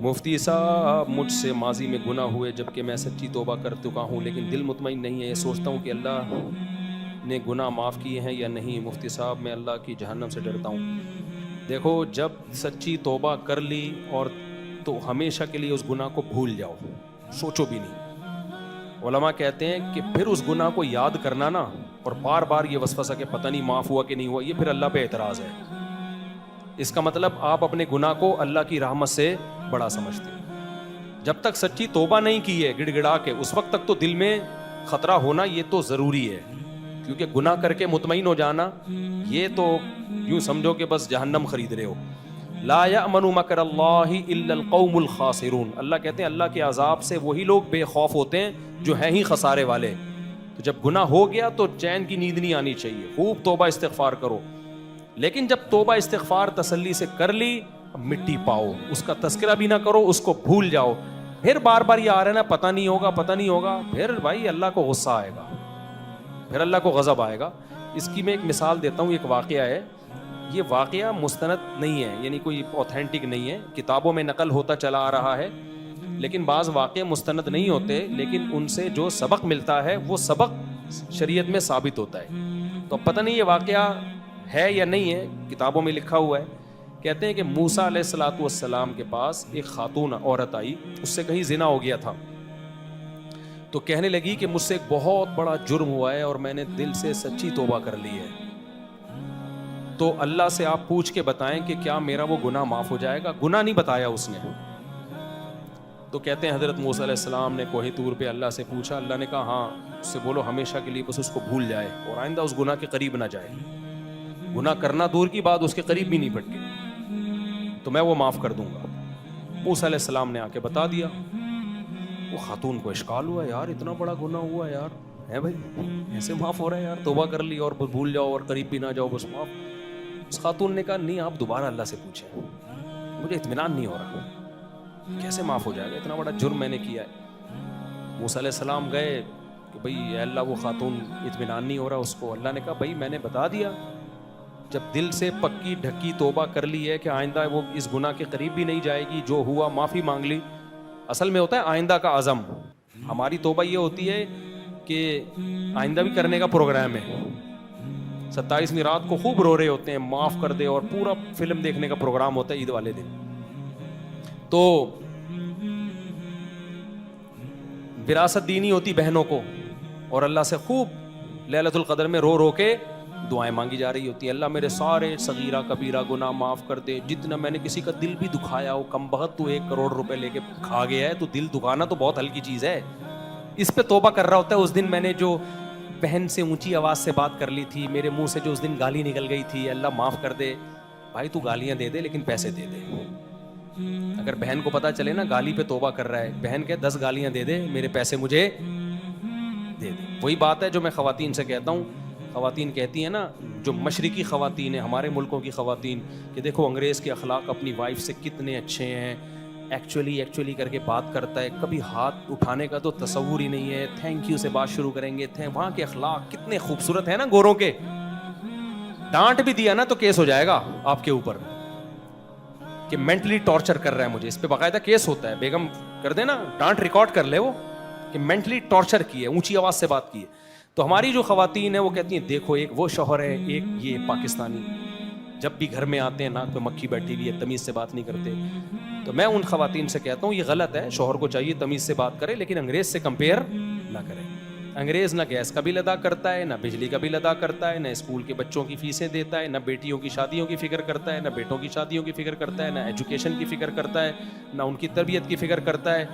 مفتی صاحب مجھ سے ماضی میں گناہ ہوئے جبکہ میں سچی توبہ کر چکا ہوں، لیکن دل مطمئن نہیں ہے، یہ سوچتا ہوں کہ اللہ نے گناہ معاف کیے ہیں یا نہیں۔ مفتی صاحب میں اللہ کی جہنم سے ڈرتا ہوں۔ دیکھو، جب سچی توبہ کر لی اور تو ہمیشہ کے لیے اس گناہ کو بھول جاؤ، سوچو بھی نہیں۔ علماء کہتے ہیں کہ پھر اس گناہ کو یاد کرنا نا اور بار بار یہ وسوسہ کہ پتہ نہیں معاف ہوا کہ نہیں ہوا، یہ پھر اللہ پہ اعتراض ہے۔ اس کا مطلب آپ اپنے گناہ کو اللہ کی رحمت سے بڑا سمجھتے ہو۔ جب تک سچی توبہ نہیں کی ہے گڑ گڑا کے، اس وقت تک تو دل میں خطرہ ہونا یہ تو ضروری ہے، کیونکہ گناہ کر کے مطمئن ہو جانا یہ تو یوں سمجھو کہ بس جہنم خرید رہے ہو۔ لا یأمن مکر اللہ الا القوم الخاسرون، اللہ کہتے ہیں اللہ کے عذاب سے وہی لوگ بے خوف ہوتے ہیں جو ہیں ہی خسارے والے۔ تو جب گناہ ہو گیا تو چین کی نیند نہیں آنی چاہیے، خوب توبہ استغفار کرو، لیکن جب توبہ استغفار تسلی سے کر لی مٹی پاؤ، اس کا تذکرہ بھی نہ کرو، اس کو بھول جاؤ۔ پھر بار بار یہ آ رہا ہے نا پتہ نہیں ہوگا پتہ نہیں ہوگا، پھر بھائی اللہ کو غصہ آئے گا، پھر اللہ کو غضب آئے گا۔ اس کی میں ایک مثال دیتا ہوں، ایک واقعہ ہے، یہ واقعہ مستند نہیں ہے، یعنی کوئی اوتھینٹک نہیں ہے، کتابوں میں نقل ہوتا چلا آ رہا ہے، لیکن بعض واقعے مستند نہیں ہوتے، لیکن ان سے جو سبق ملتا ہے وہ سبق شریعت میں ثابت ہوتا ہے۔ تو پتہ نہیں یہ واقعہ ہے یا نہیں ہے، کتابوں میں لکھا ہوا ہے۔ کہتے ہیں کہ موسیٰ علیہ الصلوۃ والسلام کے پاس ایک خاتون عورت آئی، اس سے کہیں زنا ہو گیا تھا، تو کہنے لگی کہ مجھ سے ایک بہت بڑا جرم ہوا ہے اور میں نے دل سے سچی توبہ کر لی ہے، تو اللہ سے آپ پوچھ کے بتائیں کہ کیا میرا وہ گناہ معاف ہو جائے گا۔ گناہ نہیں بتایا اس نے، تو کہتے ہیں حضرت موسیٰ علیہ السلام نے کوہ طور پہ اللہ سے پوچھا، اللہ نے کہا ہاں، اس سے بولو ہمیشہ کے لیے بس اس کو بھول جائے اور آئندہ اس گناہ کے قریب نہ جائے، گناہ کرنا دور کی بات اس کے قریب بھی نہیں پھٹکے، تو میں وہ معاف کر دوں گا۔ موسیٰ علیہ السلام نے آ کے بتا دیا۔ وہ خاتون کو اشکال ہوا، یار اتنا بڑا گناہ ہوا یار، ہے بھائی ایسے معاف ہو رہا ہے یار، توبہ کر لی اور بھول جاؤ اور قریب بھی نہ جاؤ بس معاف۔ اس خاتون نے کہا نہیں، آپ دوبارہ اللہ سے پوچھیں، مجھے اطمینان نہیں ہو رہا، کیسے معاف ہو جائے گا، اتنا بڑا جرم میں نے کیا ہے۔ موسیٰ علیہ السلام گئے کہ بھئی اے اللہ وہ خاتون اطمینان نہیں ہو رہا اس کو۔ اللہ نے کہا بھئی میں نے بتا دیا، جب دل سے پکی ڈھکی توبہ کر لی ہے کہ آئندہ وہ اس گناہ کے قریب بھی نہیں جائے گی، جو ہوا معافی مانگ لی۔ اصل میں ہوتا ہے آئندہ کا عزم، ہماری توبہ یہ ہوتی ہے کہ آئندہ بھی کرنے کا پروگرام ہے، 27ویں رات کو خوب رو رہے ہوتے ہیں معاف کر دے، اور پورا فلم دیکھنے کا پروگرام ہوتا ہے عید والے دن۔ تو وراثت دینی ہوتی بہنوں کو، اور اللہ سے خوب لیلۃ القدر میں رو رو کے دعائیں مانگی جا رہی ہوتی ہیں، اللہ میرے سارے صغیرہ کبیرہ گناہ معاف کر دے، جتنا میں نے کسی کا دل بھی دکھایا ہو، کم بخت تو 1 کروڑ روپے لے کے کھا گیا ہے، تو دل دکھانا تو بہت ہلکی چیز ہے، اس پہ توبہ کر رہا ہوتا ہے۔ اس دن میں نے جو بہن سے اونچی آواز سے بات کر لی تھی، میرے منہ سے جو اس دن گالی نکل گئی تھی، اللہ معاف کر دے۔ بھائی تو گالیاں دے دے لیکن پیسے دے دے۔ اگر بہن کو پتا چلے نا گالی پہ توبہ کر رہا ہے، بہن کہ 10 گالیاں دے دے، میرے پیسے مجھے دے دے۔ وہی بات ہے جو میں خواتین سے کہتا ہوں، خواتین کہتی ہیں نا، جو مشرقی خواتین ہیں ہمارے ملکوں کی خواتین، کہ دیکھو انگریز کے اخلاق اپنی وائف سے کتنے اچھے ہیں، ایکچولی کر کے بات کرتا ہے، کبھی ہاتھ اٹھانے کا تو تصور ہی نہیں ہے، تھینک یو سے بات شروع کریں گے، وہاں کے اخلاق کتنے خوبصورت ہیں نا گوروں کے۔ ڈانٹ بھی دیا نا تو کیس ہو جائے گا آپ کے اوپر کہ مینٹلی ٹارچر کر رہا ہے مجھے، اس پہ باقاعدہ کیس ہوتا ہے، بیگم کر دے نا، ڈانٹ ریکارڈ کر لے وہ کہ مینٹلی ٹارچر کی ہے، اونچی آواز سے بات کی ہے۔ تو ہماری جو خواتین ہیں وہ کہتی ہیں دیکھو ایک وہ شوہر ہے، ایک یہ پاکستانی، جب بھی گھر میں آتے ہیں ناک پہ مکھی بیٹھی ہوئی ہے، تمیز سے بات نہیں کرتے۔ تو میں ان خواتین سے کہتا ہوں یہ غلط ہے، شوہر کو چاہیے تمیز سے بات کرے، لیکن انگریز سے کمپیئر نہ کرے۔ انگریز نہ گیس کا بل ادا کرتا ہے، نہ بجلی کا بل ادا کرتا ہے، نہ اسکول کے بچوں کی فیسیں دیتا ہے، نہ بیٹیوں کی شادیوں کی فکر کرتا ہے، نہ بیٹوں کی شادیوں کی فکر کرتا ہے، نہ ایجوکیشن کی فکر کرتا ہے، نہ ان کی تربیت کی فکر کرتا ہے،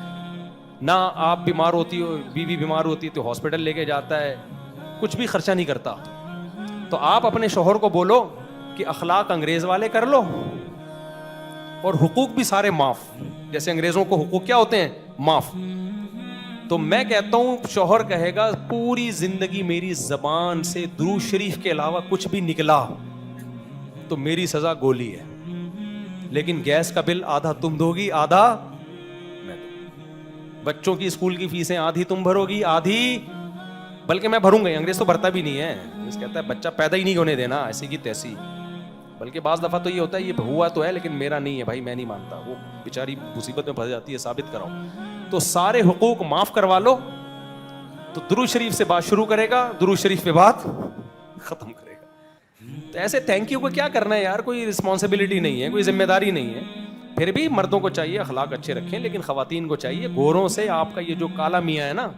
نہ آپ بیمار ہوتی ہو، بیوی بیمار ہوتی ہے تو ہاسپٹل لے کے جاتا ہے، کچھ بھی خرچہ نہیں کرتا۔ تو آپ اپنے شوہر کو بولو کہ اخلاق انگریز والے کر لو اور حقوق بھی سارے معاف، جیسے انگریزوں کو حقوق کیا ہوتے ہیں؟ معاف۔ تو میں کہتا ہوں شوہر کہے گا پوری زندگی میری زبان سے درود شریف کے علاوہ کچھ بھی نکلا تو میری سزا گولی ہے، لیکن گیس کا بل آدھا تم دو گی آدھا میں دوں، بچوں کی اسکول کی فیسیں آدھی تم بھرو گی آدھی بلکہ میں بھروں گا۔ انگریز تو بھرتا بھی نہیں ہے، اس کہتا ہے بچہ پیدا ہی نہیں ہونے دینا، ایسی کی تیسی، بلکہ بعض دفعہ تو یہ ہوتا ہے یہ ہوا تو ہے لیکن میرا نہیں ہے بھائی, میں نہیں مانتا, وہ بیچاری مصیبت میں پھنس جاتی ہے, ثابت کراؤ. تو سارے حقوق معاف کروا لو تو درود شریف سے بات شروع کرے گا, درود شریف پہ بات ختم کرے گا. تو ایسے تھینک یو کو کیا کرنا ہے یار, کوئی رسپانسبلٹی نہیں ہے, کوئی ذمہ داری نہیں ہے. پھر بھی مردوں کو چاہیے اخلاق اچھے رکھیں, لیکن خواتین کو چاہیے گوروں سے آپ کا یہ جو کالا میاں ہے نا,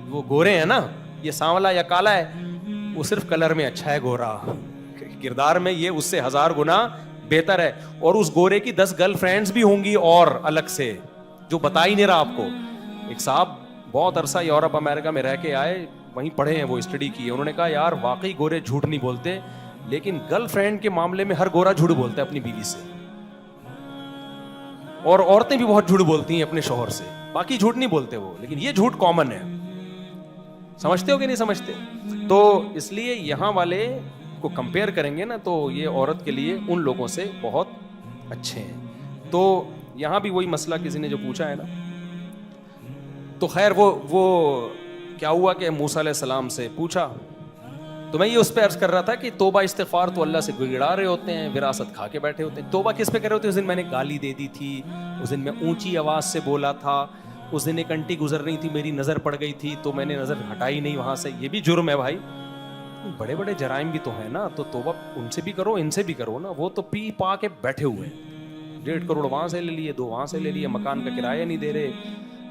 وہ گورے ہیں نا, یہ سانولا یا کالا ہے, وہ صرف کلر میں اچھا ہے گورا, کردار میں یہ اس سے 1000 گنا بہتر ہے. اور اس گورے کی 10 گرل فرینڈز بھی ہوں گی اور الگ سے, جو بتا ہی نہیں رہا آپ کو. ایک صاحب بہت عرصہ یورپ امریکہ میں رہ کے آئے, وہیں پڑھے ہیں, وہ اسٹڈی کی ہے, انہوں نے کہا یار واقعی گورے جھوٹ نہیں بولتے, لیکن گرل فرینڈ کے معاملے میں ہر گورا جھوٹ بولتا ہے اپنی بیوی سے, اور عورتیں بھی بہت جھوٹ بولتی ہیں اپنے شوہر سے, باقی جھوٹ نہیں بولتے وہ, لیکن یہ جھوٹ کامن ہے. سمجھتے ہو کہ نہیں سمجھتے؟ تو اس لیے یہاں والے کو کمپیئر کریں گے نا تو یہ عورت کے لیے ان لوگوں سے بہت اچھے ہیں. تو یہاں بھی وہی مسئلہ کسی نے جو پوچھا ہے نا, تو خیر وہ کیا ہوا کہ موسیٰ علیہ السلام سے پوچھا, تو میں یہ اس پہ عرض کر رہا تھا کہ توبہ استغفار تو اللہ سے گڑا رہے ہوتے ہیں, وراثت کھا کے بیٹھے ہوتے ہیں. توبہ کس پہ کر رہے ہوتے ہیں؟ اس دن میں نے گالی دے دی تھی, اس دن میں اونچی آواز سے بولا تھا, اس دن ایک انٹی گزر رہی تھی, میری نظر پڑ گئی تھی تو میں نے نظر ہٹائی نہیں وہاں سے, یہ بھی جرم ہے بھائی. بڑے بڑے جرائم بھی تو ہیں نا, تو توبہ ان سے بھی کرو, ان سے بھی کرو نا. وہ تو پی پا کے بیٹھے ہوئے ہیں, 1.5 کروڑ وہاں سے لے لیے, 2 وہاں سے لے لیے, مکان کا کرایہ نہیں دے رہے,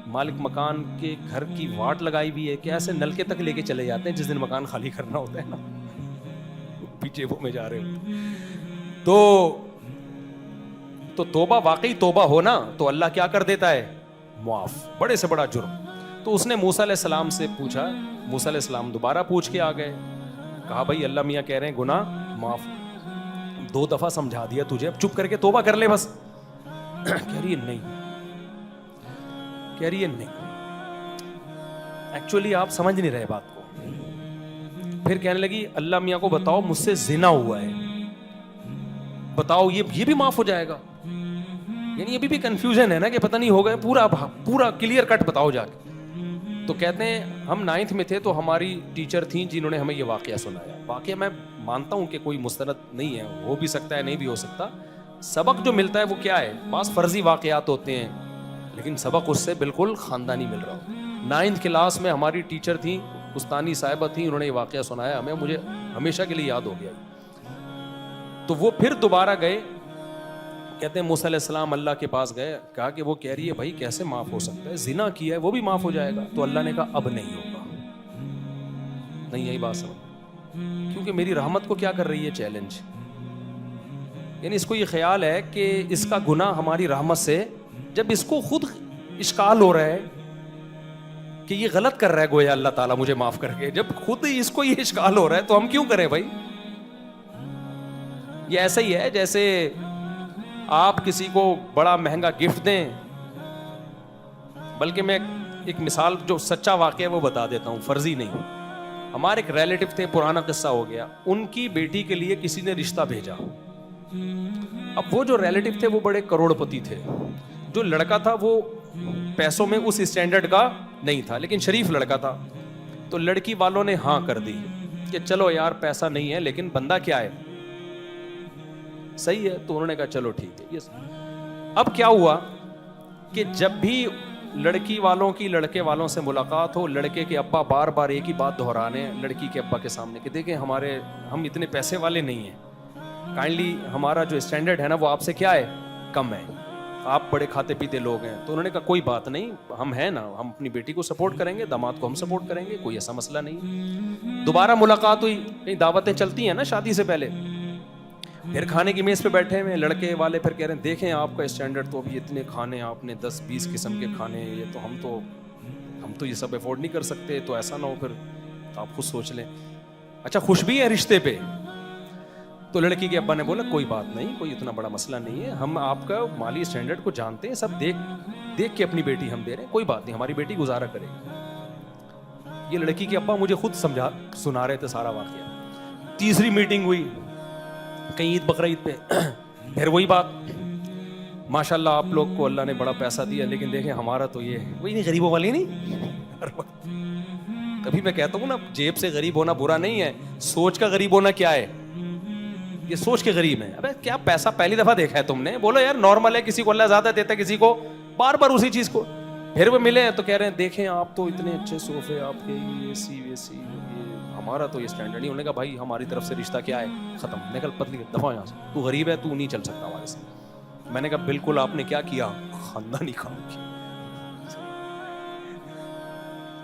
مالک مکان کے گھر کی واٹ لگائی ہوئی ہے کہ ایسے نلکے تک لے کے چلے جاتے ہیں جس دن مکان خالی کرنا ہوتا ہے نا, پیچھے وہ میں جا رہے ہوں. تو توبہ واقعی توبہ ہو نا تو اللہ کیا کر دیتا ہے؟ معاف. بڑے سے بڑا جرم. تو اس نے موسیٰ علیہ السلام سے پوچھا, موسیٰ علیہ السلام دوبارہ پوچھ کے آ گئے, کہا بھائی اللہ میاں کہہ رہے ہیں گناہ معاف, 2 دفعہ سمجھا دیا تجھے, اب چپ کر کے توبہ کر لے بس. کہہ رہی ہے نہیں, کہہ رہی ہے نہیں, ایکچولی آپ سمجھ نہیں رہے بات کو. پھر کہنے لگی اللہ میاں کو بتاؤ مجھ سے زنا ہوا ہے, بتاؤ یہ بھی معاف ہو جائے گا. یعنی ابھی بھی کنفیوژن ہے نا کہ پتہ نہیں ہو گئے, پورا کلیئر کٹ بتاؤ جا کے. تو کہتے ہیں ہم 9th میں تھے تو ہماری ٹیچر تھیں جنہوں نے ہمیں یہ واقعہ سنایا. واقعہ میں مانتا ہوں کہ کوئی مستند نہیں ہے, ہو بھی سکتا ہے نہیں بھی ہو سکتا. سبق جو ملتا ہے وہ کیا ہے؟ بعض فرضی واقعات ہوتے ہیں لیکن سبق اس سے بالکل خاندانی مل رہا ہو. 9th کلاس میں ہماری ٹیچر تھیں, استانی صاحبہ تھیں, انہوں نے یہ واقعہ سنایا ہمیں, مجھے ہمیشہ کے لیے یاد ہو گیا. تو وہ پھر دوبارہ گئے, کہتے ہیں موسیٰ علیہ السلام اللہ کے پاس گئے, کہا کہ وہ کہہ رہی ہے بھائی کیسے معاف ہو سکتا ہے, زنا کیا ہے وہ بھی معاف ہو جائے گا. تو اللہ نے کہا اب نہیں ہوگا. نہیں یہی بات سمجھ, کیونکہ میری رحمت کو کیا کر رہی ہے چیلنج. یعنی اس کو یہ خیال ہے کہ اس کا گناہ ہماری رحمت سے, جب اس کو خود اشکال ہو رہا ہے کہ یہ غلط کر رہا ہے گویا اللہ تعالیٰ مجھے معاف کر کے, جب خود اس کو یہ اشکال ہو رہا ہے تو ہم کیوں کریں بھائی. یہ ایسا ہی ہے جیسے آپ کسی کو بڑا مہنگا گفٹ دیں, بلکہ میں ایک مثال جو سچا واقعہ ہے وہ بتا دیتا ہوں, فرضی نہیں. ہمارے ایک ریلیٹو تھے, پرانا قصہ ہو گیا, ان کی بیٹی کے لیے کسی نے رشتہ بھیجا. اب وہ جو ریلیٹو تھے وہ بڑے کروڑ پتی تھے, جو لڑکا تھا وہ پیسوں میں اس اسٹینڈرڈ کا نہیں تھا لیکن شریف لڑکا تھا. تو لڑکی والوں نے ہاں کر دی کہ چلو یار پیسہ نہیں ہے لیکن بندہ کیا ہے, صحیح ہے. تو انہوں نے کہا چلو ٹھیک ہے. اب کیا ہوا کہ جب بھی لڑکی والوں کی لڑکے والوں سے ملاقات ہو, لڑکے کے ابا بار بار ایک ہی بات دہرانے لڑکی کے ابا کے سامنے کہ دیکھیں ہم اتنے پیسے والے نہیں ہیں, کائنڈلی ہمارا جو اسٹینڈرڈ ہے نا وہ آپ سے کیا ہے, کم ہے, آپ بڑے کھاتے پیتے لوگ ہیں. تو انہوں نے کہا کوئی بات نہیں, ہم ہیں نا, ہم اپنی بیٹی کو سپورٹ کریں گے, داماد کو ہم سپورٹ کریں گے, کوئی ایسا مسئلہ نہیں. دوبارہ ملاقات ہوئی, کہیں دعوتیں چلتی ہیں نا شادی سے پہلے, پھر کھانے کی میز پہ بیٹھے ہوئے, لڑکے والے پھر کہہ رہے ہیں دیکھیں آپ کا اسٹینڈرڈ تو ابھی اتنے کھانے آپ نے 10-20 قسم کے کھانے, یہ تو ہم تو یہ سب افورڈ نہیں کر سکتے, تو ایسا نہ ہو پھر آپ خود سوچ لیں. اچھا خوش بھی ہے رشتے پہ. تو لڑکی کے ابا نے بولا کوئی بات نہیں, کوئی اتنا بڑا مسئلہ نہیں ہے, ہم آپ کا مالی اسٹینڈرڈ کو جانتے ہیں, سب دیکھ کے اپنی بیٹی ہم دے رہے ہیں, کوئی بات نہیں, ہماری بیٹی گزارا کرے گی. یہ لڑکی کے ابا مجھے خود سنا رہے تھے سارا واقعہ. تیسری میٹنگ ہوئی کہیں عید بقرعید پہ, پھر وہی بات, ماشاء اللہ آپ لوگ کو اللہ نے بڑا پیسہ دیا لیکن دیکھیں ہمارا تو یہ وہی نہیں, غریبوں والی نہیں. ہر وقت کبھی میں کہتا ہوں نا جیب سے غریب ہونا برا نہیں ہے, سوچ کا غریب ہونا کیا ہے, یہ سوچ کے غریب ہیں. ابے کیا پیسہ پہلی دفعہ دیکھا ہے تم نے؟ بولو یار نارمل ہے, کسی کو اللہ زیادہ دیتا ہے, کسی کو بار بار اسی چیز کو. پھر وہ ملے ہیں تو کہہ رہے ہیں دیکھیں آپ تو اتنے اچھے صوفے آپ کے, اے سی وے سی, ہمارا تو یہ اسٹینڈرڈ نہیں. ہونے کا بھائی ہماری طرف سے رشتہ کیا ہے, ختم, نکل پتلی دفعہ یہاں سے, تو غریب ہے, تو نہیں چل سکتا ہمارے سے. میں نے کہا بالکل آپ نے کیا کیا, خاندانی کام کیا.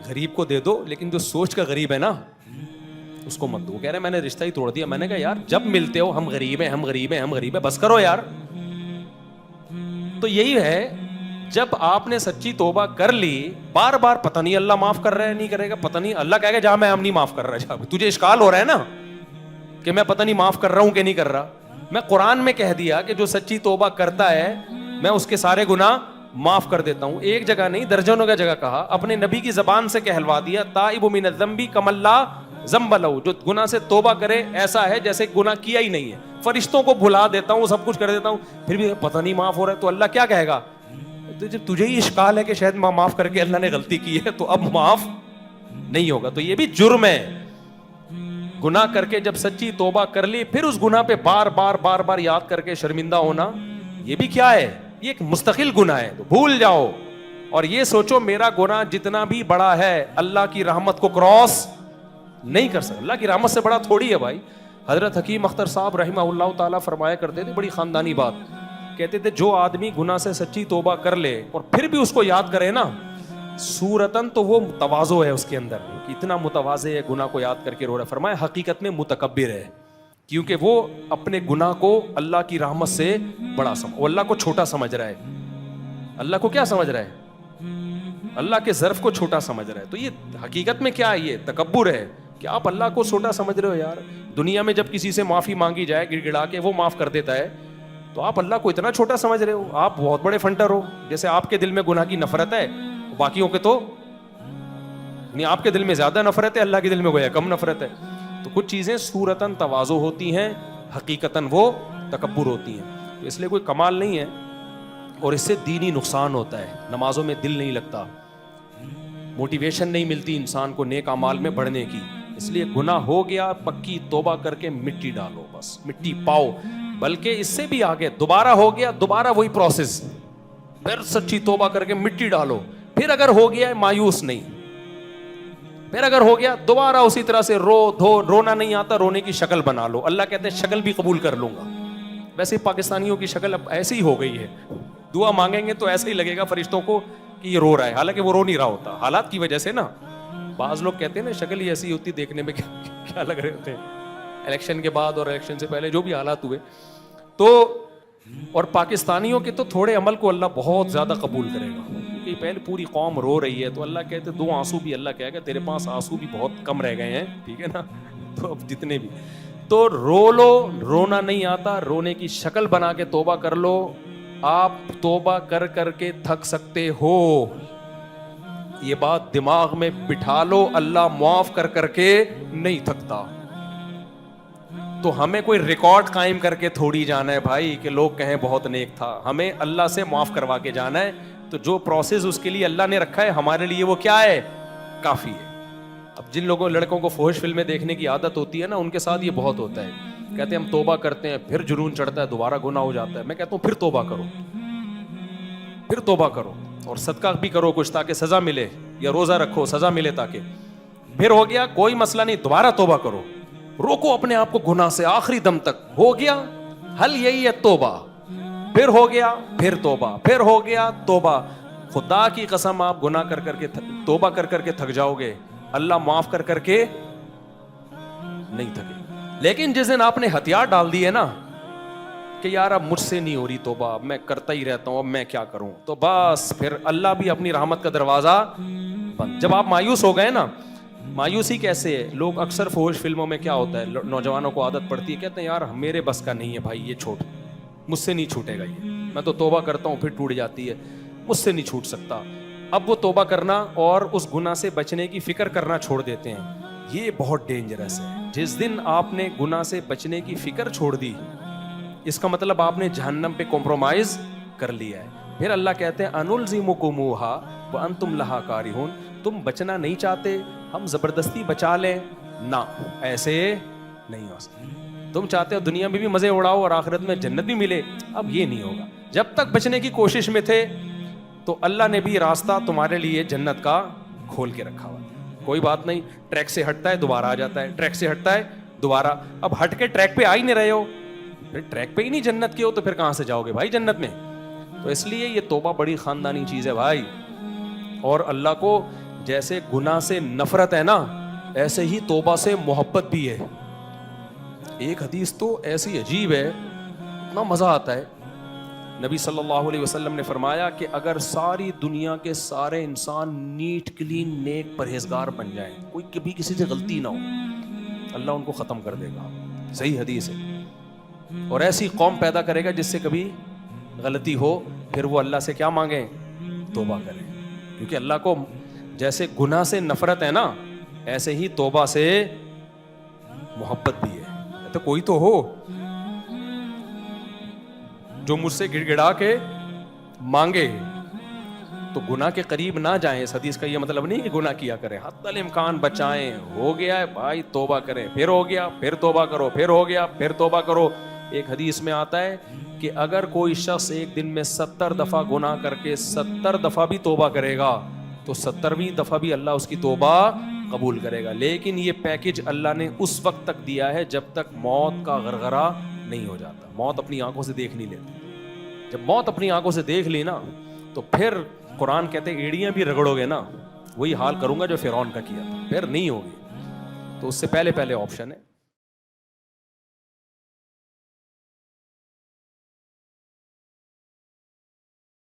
غریب کو دے دو, لیکن جو سوچ کا غریب ہے نا اس کو مت دو. کہہ رہے میں نے رشتہ ہی توڑ دیا. میں نے کہا یار جب ملتے ہو ہم غریب ہیں, ہم غریب ہیں, ہم غریب ہیں, بس کرو یار. تو یہی ہے, جب آپ نے سچی توبہ کر لی, بار بار پتہ نہیں اللہ معاف کر رہا ہے نہیں کرے گا, پتہ نہیں, اللہ کہے گا جہاں میں ہم نہیں معاف کر رہا, جا تجھے اشکال ہو رہا ہے نا کہ میں پتہ نہیں معاف کر رہا ہوں کہ نہیں کر رہا. میں قرآن میں کہہ دیا کہ جو سچی توبہ کرتا ہے میں اس کے سارے گناہ معاف کر دیتا ہوں. ایک جگہ نہیں, درجنوں کا جگہ کہا. اپنے نبی کی زبان سے کہلوا دیا, تائب من الذنب کمن لا ذنب لہ, جو گناہ سے توبہ کرے ایسا ہے جیسے گناہ کیا ہی نہیں ہے. فرشتوں کو بھلا دیتا ہوں, سب کچھ کر دیتا ہوں, پھر بھی پتہ نہیں معاف ہو رہا ہے. تو اللہ کیا کہے گا, تجھے ہی اشکال ہے کہ شاید معاف کر کے اللہ نے غلطی کی ہے تو اب معاف نہیں ہوگا. تو یہ بھی جرم ہے. گناہ کر کے جب سچی توبہ کر لی, پھر اس گناہ پہ بار بار بار بار یاد کر کے شرمندہ ہونا, یہ بھی کیا ہے, یہ ایک مستقل گناہ ہے. تو بھول جاؤ اور یہ سوچو میرا گناہ جتنا بھی بڑا ہے اللہ کی رحمت کو کراس نہیں کر سکتا. اللہ کی رحمت سے بڑا تھوڑی ہے بھائی. حضرت حکیم اختر صاحب رحمہ اللہ تعالیٰ فرمایا کرتے تھے, بڑی خاندانی بات, کہتے تھے جو آدمی گناہ سے سچی توبہ کر لے اور پھر بھی اس کو یاد کرے نا, صورتاً تو وہ تواضع ہے اس کے اندر, اتنا متواضع ہے, گناہ کو یاد کر کے رو رہا ہے. فرمایا حقیقت میں متکبر ہے, کیونکہ وہ اپنے گناہ کو اللہ کی رحمت سے بڑا وہ اللہ کو چھوٹا سمجھ رہا ہے. اللہ کو کیا سمجھ رہا ہے, اللہ کے ظرف کو چھوٹا سمجھ رہا ہے. تو یہ حقیقت میں کیا ہے, یہ تکبر ہے کہ آپ اللہ کو چھوٹا سمجھ رہے ہو. یار دنیا میں جب کسی سے معافی مانگی جائے گڑ گڑا کے وہ معاف کر دیتا ہے, تو آپ اللہ کو اتنا چھوٹا سمجھ رہے ہو. آپ بہت بڑے فنٹر ہو. جیسے آپ کے دل میں گناہ کی نفرت ہے, باقیوں کے تو نہیں, آپ کے دل میں زیادہ نفرت ہے, اللہ کے دل میں گویا کم نفرت ہے. تو کچھ چیزیں صورتاً تواضع ہوتی ہیں, حقیقتاً وہ تکبر ہوتی ہیں. تو اس لیے کوئی کمال نہیں ہے, اور اس سے دینی نقصان ہوتا ہے. نمازوں میں دل نہیں لگتا, موٹیویشن نہیں ملتی انسان کو نیک اعمال میں بڑھنے کی. اس لیے گناہ ہو گیا, پکی توبہ کر کے مٹی ڈالو, بس مٹی پاؤ. بلکہ اس سے بھی آگے, دوبارہ ہو گیا دوبارہ وہی پروسیس, پھر سچی توبہ کر کے مٹی ڈالو. پھر اگر ہو گیا مایوس نہیں, پھر اگر ہو گیا دوبارہ اسی طرح سے رو دھو. رونا نہیں آتا, رونے کی شکل بنا لو. اللہ کہتے ہیں شکل بھی قبول کر لوں گا. ویسے پاکستانیوں کی شکل اب ایسی ہی ہو گئی ہے, دعا مانگیں گے تو ایسے ہی لگے گا فرشتوں کو کہ یہ رو رہا ہے, حالانکہ وہ رو نہیں رہا ہوتا, حالات کی وجہ سے نا. بعض لوگ کہتے ہیں نا شکل ہی ایسی ہوتی, دیکھنے میں کیا لگ رہے ہوتے ہیں. الیکشن کے بعد اور الیکشن سے پہلے جو بھی حالات ہوئے, تو اور پاکستانیوں کے تو تھوڑے عمل کو اللہ بہت زیادہ قبول کرے گا, کیونکہ پہلے پوری قوم رو رہی ہے. تو اللہ کہتے دو آنسو بھی, اللہ کہے گا تیرے پاس آنسو بھی بہت کم رہ گئے ہیں, ٹھیک ہے نا, تو اب جتنے بھی, تو رو لو. رونا نہیں آتا, رونے کی شکل بنا کے توبہ کر لو. آپ توبہ کر کر کے تھک سکتے ہو, یہ بات دماغ میں بٹھا لو. اللہ معاف کر کر کے نہیں تھکتا. تو ہمیں کوئی ریکارڈ قائم کر کے تھوڑی جانا ہے بھائی کہ لوگ کہیں بہت نیک تھا. ہمیں اللہ سے معاف کروا کے جانا ہے. تو جو پروسیس اس کے لیے اللہ نے رکھا ہے ہمارے لیے وہ کیا ہے, کافی ہے. اب جن لوگوں لڑکوں کو فحش فلمیں دیکھنے کی عادت ہوتی ہے نا, ان کے ساتھ یہ بہت ہوتا ہے. کہتے ہیں ہم توبہ کرتے ہیں, پھر جنون چڑھتا ہے, دوبارہ گناہ ہو جاتا ہے. میں کہتا ہوں پھر توبہ کرو, پھر توبہ کرو, اور صدقہ بھی کرو کچھ تاکہ سزا ملے, یا روزہ رکھو سزا ملے تاکہ. پھر ہو گیا کوئی مسئلہ نہیں, دوبارہ توبہ کرو. روکو اپنے آپ کو گناہ سے آخری دم تک. ہو گیا حل یہی ہے توبہ. پھر ہو گیا پھر توبہ, پھر ہو گیا توبہ. خدا کی قسم آپ گناہ کر کر کے توبہ کر کر کے تھک جاؤ گے, اللہ معاف کر کر کے نہیں تھکے. لیکن جس دن آپ نے ہتھیار ڈال دیے نا کہ یار اب مجھ سے نہیں ہو رہی توبہ, اب میں کرتا ہی رہتا ہوں, اب میں کیا کروں, تو بس پھر اللہ بھی اپنی رحمت کا دروازہ بند. جب آپ مایوس ہو گئے نا, مایوسی کیسے ہے, لوگ اکثر فحش فلموں میں کیا ہوتا ہے, نوجوانوں کو عادت پڑتی ہے, کہتے ہیں یار میرے بس کا نہیں ہے بھائی, یہ چھوٹ, مجھ سے نہیں چھوٹے گا یہ, میں تو توبہ کرتا ہوں پھر ٹوٹ جاتی ہے, مجھ سے نہیں چھوٹ سکتا. اب وہ توبہ کرنا اور اس گناہ سے بچنے کی فکر کرنا چھوڑ دیتے ہیں. یہ بہت ڈینجرس ہے. جس دن آپ نے گناہ سے بچنے کی فکر چھوڑ دی, اس کا مطلب آپ نے جہنم پہ کمپرومائز کر لیا ہے. پھر اللہ کہتے ہیں انلزمکموہا وانتم لہا کارہون, تم بچنا نہیں چاہتے, ہم زبردستی بچا لیں, نہ ایسے نہیں ہو سکتا. تم چاہتے ہو دنیا میں بھی مزے اڑاؤ اور آخرت میں جنت بھی ملے, اب یہ نہیں ہوگا. جب تک بچنے کی کوشش میں تھے تو اللہ نے بھی راستہ تمہارے لیے جنت کا کھول کے رکھا ہوا. کوئی بات نہیں, ٹریک سے ہٹتا ہے دوبارہ آ جاتا ہے, ٹریک سے ہٹتا ہے دوبارہ. اب ہٹ کے ٹریک پہ آ ہی نہیں رہے ہو, پھر ٹریک پہ ہی نہیں جنت کے ہو تو پھر کہاں سے جاؤ گے بھائی جنت میں؟ تو اس لیے یہ توبہ بڑی خاندانی چیز ہے بھائی. اور اللہ کو جیسے گناہ سے نفرت ہے نا, ایسے ہی توبہ سے محبت بھی ہے. ایک حدیث تو ایسی عجیب ہے, اتنا مزہ آتا ہے. نبی صلی اللہ علیہ وسلم نے فرمایا کہ اگر ساری دنیا کے سارے انسان نیٹ کلین نیک پرہیزگار بن جائیں, کوئی کبھی کسی سے غلطی نہ ہو, اللہ ان کو ختم کر دے گا. صحیح حدیث ہے. اور ایسی قوم پیدا کرے گا جس سے کبھی غلطی ہو, پھر وہ اللہ سے کیا مانگیں؟ توبہ کریں. کیونکہ اللہ کو جیسے گناہ سے نفرت ہے نا, ایسے ہی توبہ سے محبت بھی ہے. تو کوئی تو ہو جو مجھ سے گڑ گڑا کے مانگے, تو گناہ کے قریب نہ جائیں. اس حدیث کا یہ مطلب نہیں کہ گناہ کیا کریں, حتی الامکان بچائیں. ہو گیا ہے بھائی توبہ کریں, پھر ہو گیا پھر توبہ کرو, پھر ہو گیا پھر توبہ کرو. ایک حدیث میں آتا ہے کہ اگر کوئی شخص ایک دن میں 70 دفعہ گناہ کر کے 70 دفعہ بھی توبہ کرے گا تو 70ویں دفعہ بھی اللہ اس کی توبہ قبول کرے گا. لیکن یہ پیکج اللہ نے اس وقت تک دیا ہے جب تک موت کا غرغرہ نہیں ہو جاتا. موت اپنی آنکھوں سے دیکھ نہیں لیتی. جب موت اپنی آنکھوں سے دیکھ لی نا, تو پھر قرآن کہتے ہیں ایڑیاں بھی رگڑو گے نا, وہی حال کروں گا جو فرعون کا کیا تھا, پھر نہیں ہوگی. تو اس سے پہلے آپشن ہے